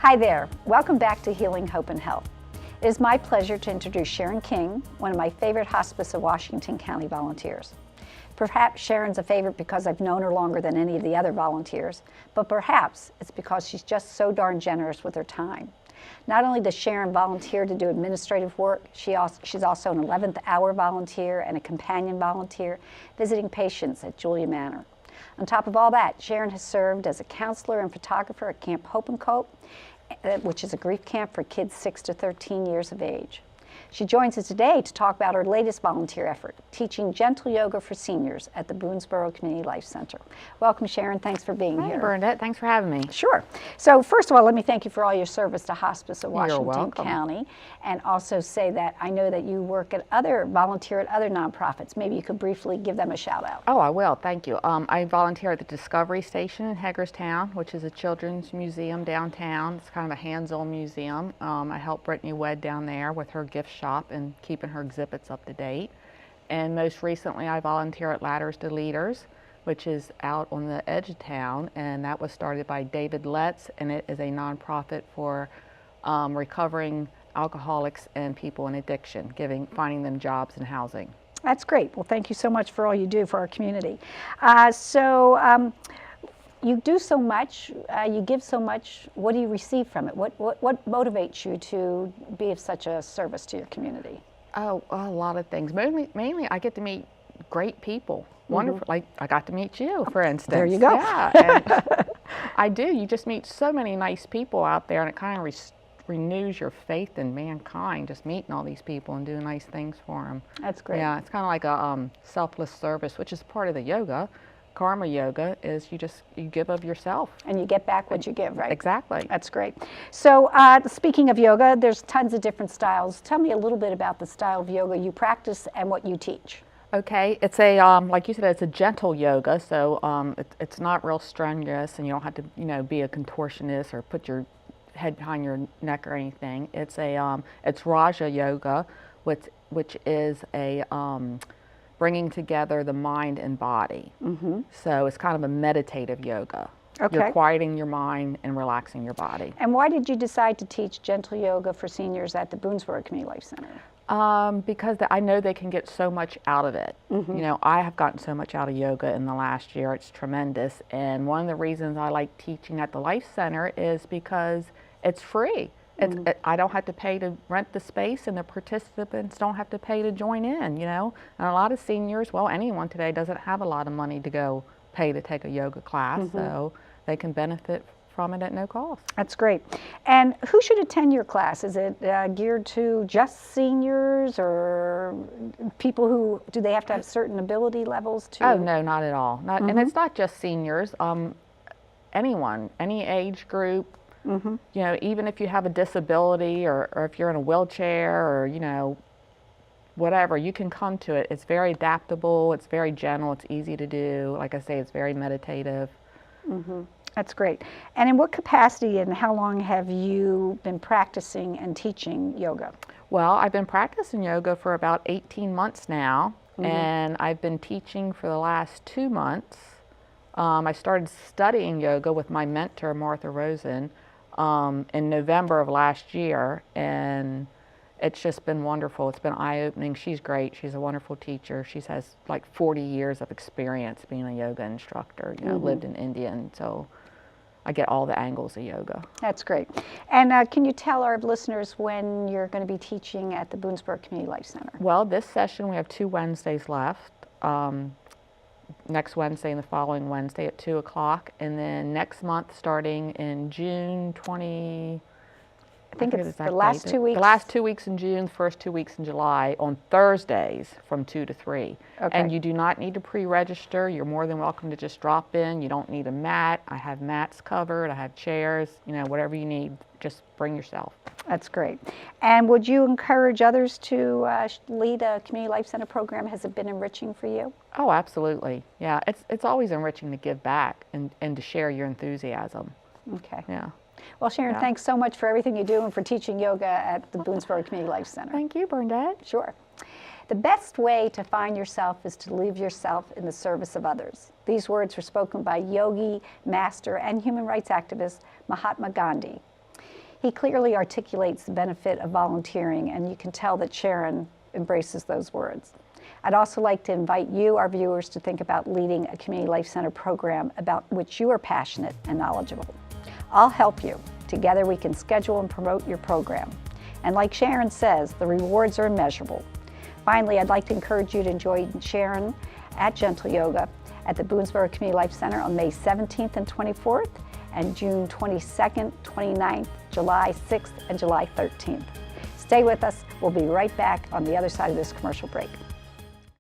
Hi there, welcome back to Healing, Hope, and Health. It is my pleasure to introduce Sharon King, one of my favorite Hospice of Washington County volunteers. Perhaps Sharon's a favorite because I've known her longer than any of the other volunteers, but perhaps it's because she's just so darn generous with her time. Not only does Sharon volunteer to do administrative work, she's also an 11th hour volunteer and a companion volunteer visiting patients at Julia Manor. On top of all that, Sharon has served as a counselor and photographer at Camp Hope and Cope, which is a grief camp for kids 6 to 13 years of age. She joins us today to talk about her latest volunteer effort, teaching gentle yoga for seniors at the Boonsboro Community Life Center. Welcome, Sharon. Thanks for being here. Hi, Bernadette. Thanks for having me. Sure. So first of all, let me thank you for all your service to Hospice of You're Washington welcome. County, and also say that I know that you volunteer at other nonprofits. Maybe you could briefly give them a shout out. Oh, I will. Thank you. I volunteer at the Discovery Station in Hagerstown, which is a children's museum downtown. It's kind of a hands-on museum. I help Brittany Wedd down there with her gift shop and keeping her exhibits up to date. And most recently, I volunteer at Ladders to Leaders, which is out on the edge of town, and that was started by David Letts, and it is a nonprofit for recovering alcoholics and people in addiction, finding them jobs and housing. That's great. Well, thank you so much for all you do for our community. You do so much, you give so much. What do you receive from it? What motivates you to be of such a service to your community? Oh, a lot of things. Mainly I get to meet great people. Wonderful. Like I got to meet you, for instance. There you go. Yeah, and I do. You just meet so many nice people out there, and it kind of renews your faith in mankind, just meeting all these people and doing nice things for them. That's great. Yeah, it's kind of like a selfless service, which is part of the yoga. Karma yoga is you give of yourself. And you get back what you give, right? Exactly. That's great. So speaking of yoga, there's tons of different styles. Tell me a little bit about the style of yoga you practice and what you teach. Okay, it's a like you said, it's a gentle yoga, so it's not real strenuous, and you don't have to be a contortionist or put your head behind your neck or anything. It's Raja yoga, which is a bringing together the mind and body. Mm-hmm. So it's kind of a meditative yoga. Okay. You're quieting your mind and relaxing your body. And why did you decide to teach gentle yoga for seniors at the Boonsboro Community Life Center? Because I know they can get so much out of it. Mm-hmm. I have gotten so much out of yoga in the last year. It's tremendous. And one of the reasons I like teaching at the Life Center is because it's free. I don't have to pay to rent the space, and the participants don't have to pay to join in, And a lot of seniors, well, anyone today doesn't have a lot of money to go pay to take a yoga class, so they can benefit from it at no cost. That's great. And who should attend your class? Is it geared to just seniors, or people do they have to have certain ability levels to? Oh, no, not at all. And it's not just seniors. Anyone, any age group. Mm-hmm. Even if you have a disability or if you're in a wheelchair or, whatever, you can come to it. It's very adaptable, it's very gentle, it's easy to do. Like I say, it's very meditative. Mm-hmm. That's great. And in what capacity and how long have you been practicing and teaching yoga? Well, I've been practicing yoga for about 18 months now, and I've been teaching for the last 2 months. I started studying yoga with my mentor, Martha Rosen, in November of last year, and it's just been wonderful. It's been eye-opening. She's great. She's a wonderful teacher. She has like 40 years of experience being a yoga instructor, lived in India, and so I get all the angles of yoga. That's great. And can you tell our listeners when you're going to be teaching at the Boonsboro Community Life Center? Well, this session we have 2 Wednesdays left. Next Wednesday and the following Wednesday at 2 o'clock, and then next month starting in June 20, I think it's the last 2 weeks. The last 2 weeks in June, first 2 weeks in July, on Thursdays from 2 to 3. Okay. And you do not need to pre-register. You're more than welcome to just drop in. You don't need a mat. I have mats covered. I have chairs. Whatever you need, just bring yourself. That's great. And would you encourage others to lead a community life center program? Has it been enriching for you? Oh, absolutely. Yeah, it's always enriching to give back and to share your enthusiasm. Okay. Yeah. Well, Sharon, thanks so much for everything you do and for teaching yoga at the Boonsboro Community Life Center. Thank you, Bernadette. Sure. The best way to find yourself is to leave yourself in the service of others. These words were spoken by yogi, master, and human rights activist Mahatma Gandhi. He clearly articulates the benefit of volunteering, and you can tell that Sharon embraces those words. I'd also like to invite you, our viewers, to think about leading a community life center program about which you are passionate and knowledgeable. I'll help you. Together we can schedule and promote your program. And like Sharon says, the rewards are immeasurable. Finally, I'd like to encourage you to join Sharon at Gentle Yoga at the Boonsboro Community Life Center on May 17th and 24th, and June 22nd, 29th, July 6th, and July 13th. Stay with us. We'll be right back on the other side of this commercial break.